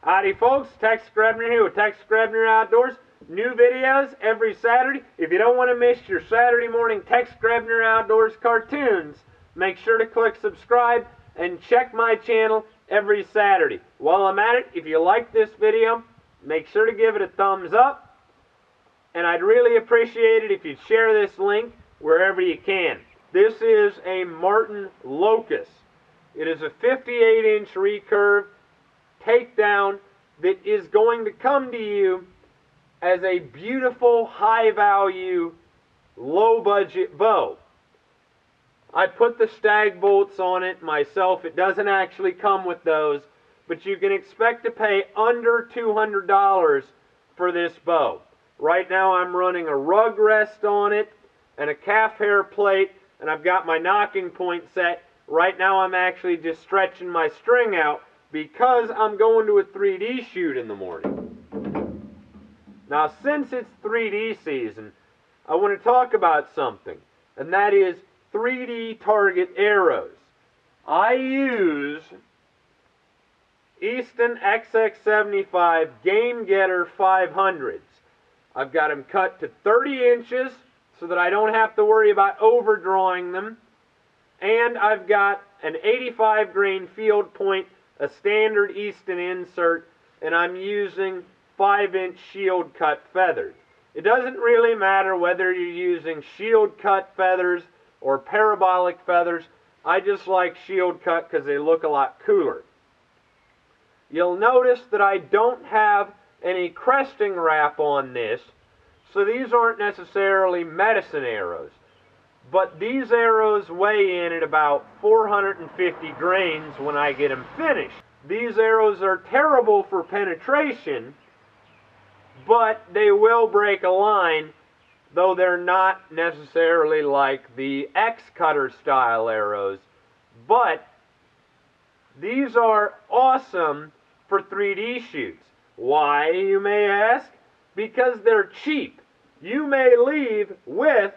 Howdy folks, GRebner here with GRebner Outdoors. New videos every Saturday. If you don't want to miss your Saturday morning GRebner Outdoors cartoons, make sure to click subscribe and check my channel every Saturday. While I'm at it, if you like this video, make sure to give it a thumbs up. And I'd really appreciate it if you'd share this link wherever you can. This is a Martin Locust. It is a 58-inch recurve takedown that is going to come to you as a beautiful, high-value, low-budget bow. I put the stag bolts on it myself. It doesn't actually come with those, but you can expect to pay under $200 for this bow. Right now I'm running a rug rest on it and a calf hair plate, and I've got my knocking point set. Right now I'm actually just stretching my string out because I'm going to a 3D shoot in the morning. Now, since it's 3D season, I want to talk about something, and that is 3D target arrows. I use Easton XX75 Game Getter 500s. I've got them cut to 30 inches so that I don't have to worry about overdrawing them. And I've got an 85 grain field point, a standard Easton insert, and I'm using 5-inch shield cut feathers. It doesn't really matter whether you're using shield cut feathers or parabolic feathers. I just like shield cut because they look a lot cooler. You'll notice that I don't have any cresting wrap on this, so these aren't necessarily medicine arrows. But these arrows weigh in at about 450 grains when I get them finished. These arrows are terrible for penetration, but they will break a line, though they're not necessarily like the X-Cutter style arrows. But these are awesome for 3D shoots. Why, you may ask? Because they're cheap. You may leave with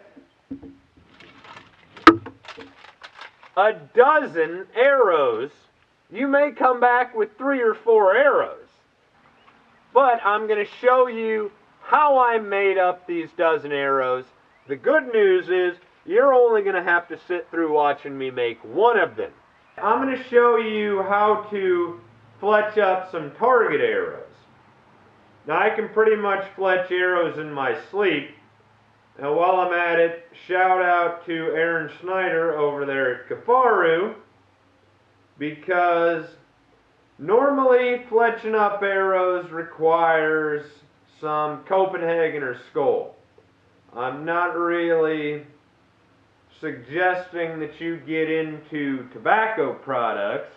a dozen arrows. You may come back with 3 or 4 arrows. But I'm going to show you how I made up these dozen arrows. The good news is you're only going to have to sit through watching me make one of them. I'm going to show you how to fletch up some target arrows. Now, I can pretty much fletch arrows in my sleep. Now, while I'm at it, shout out to Aaron Snyder over there at Kafaru, because normally fletching up arrows requires some Copenhagen or Skoal. I'm not really suggesting that you get into tobacco products,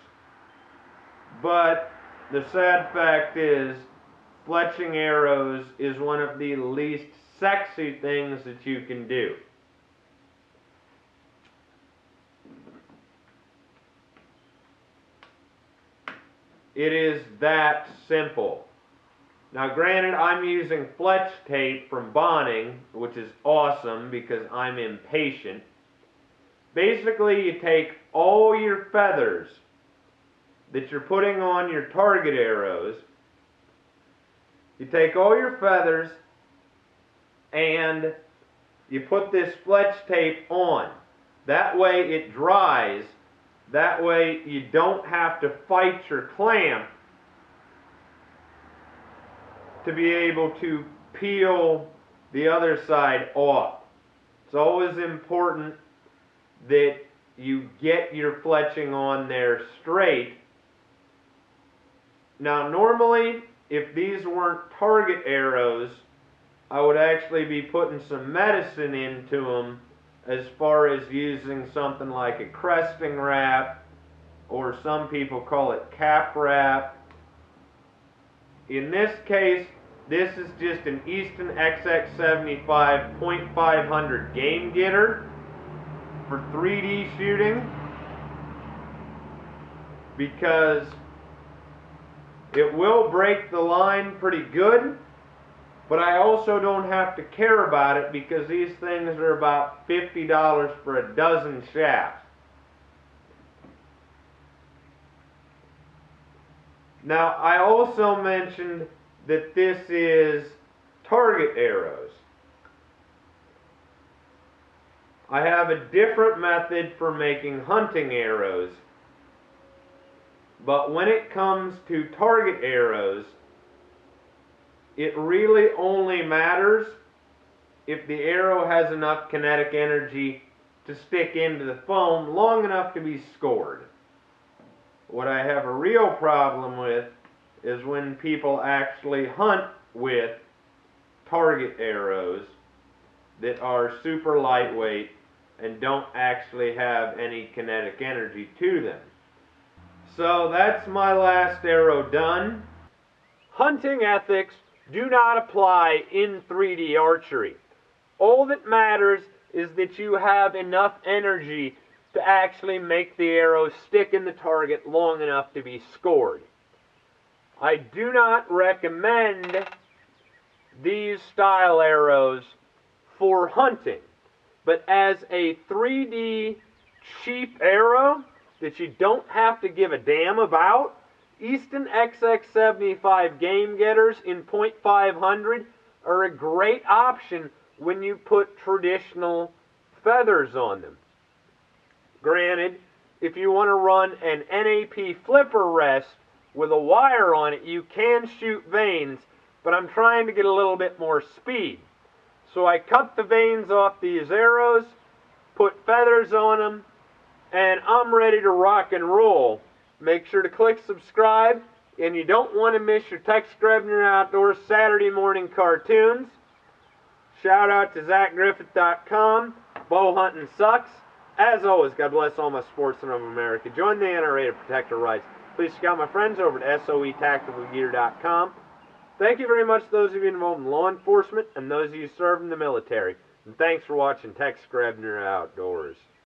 but the sad fact is fletching arrows is one of the least sexy things that you can do. It is that simple. Now granted, I'm using fletch tape from Bonning, which is awesome because I'm impatient. Basically, you take all your feathers that you're putting on your target arrows, you take all your feathers and you put this fletch tape on. That way it dries. That way you don't have to fight your clamp to be able to peel the other side off. It's always important that you get your fletching on there straight. Now normally, if these weren't target arrows, I would actually be putting some medicine into them, as far as using something like a cresting wrap, or some people call it cap wrap. In this case, this is just an Easton XX75 .500 Game Getter for 3D shooting, because it will break the line pretty good. But I also don't have to care about it because these things are about $50 for a dozen shafts. Now, I also mentioned that this is target arrows. I have a different method for making hunting arrows, but when it comes to target arrows, it really only matters if the arrow has enough kinetic energy to stick into the foam long enough to be scored. What I have a real problem with is when people actually hunt with target arrows that are super lightweight and don't actually have any kinetic energy to them. So that's my last arrow done. Hunting ethics do not apply in 3D archery. All that matters is that you have enough energy to actually make the arrow stick in the target long enough to be scored. I do not recommend these style arrows for hunting, but as a 3D cheap arrow that you don't have to give a damn about, Easton XX75 Game Getters in .500 are a great option when you put traditional feathers on them. Granted, if you want to run an NAP flipper rest with a wire on it, you can shoot vanes, but I'm trying to get a little bit more speed. So I cut the vanes off these arrows, put feathers on them, and I'm ready to rock and roll. Make sure to click subscribe, and you don't want to miss your GRebner Outdoors Saturday morning cartoons. Shout out to ZachGriffith.com. Bow hunting sucks. As always, God bless all my sportsmen of America. Join the NRA to protect our rights. Please check out my friends over at SOETacticalgear.com. Thank you very much to those of you involved in law enforcement and those of you serving the military. And thanks for watching GRebner Outdoors.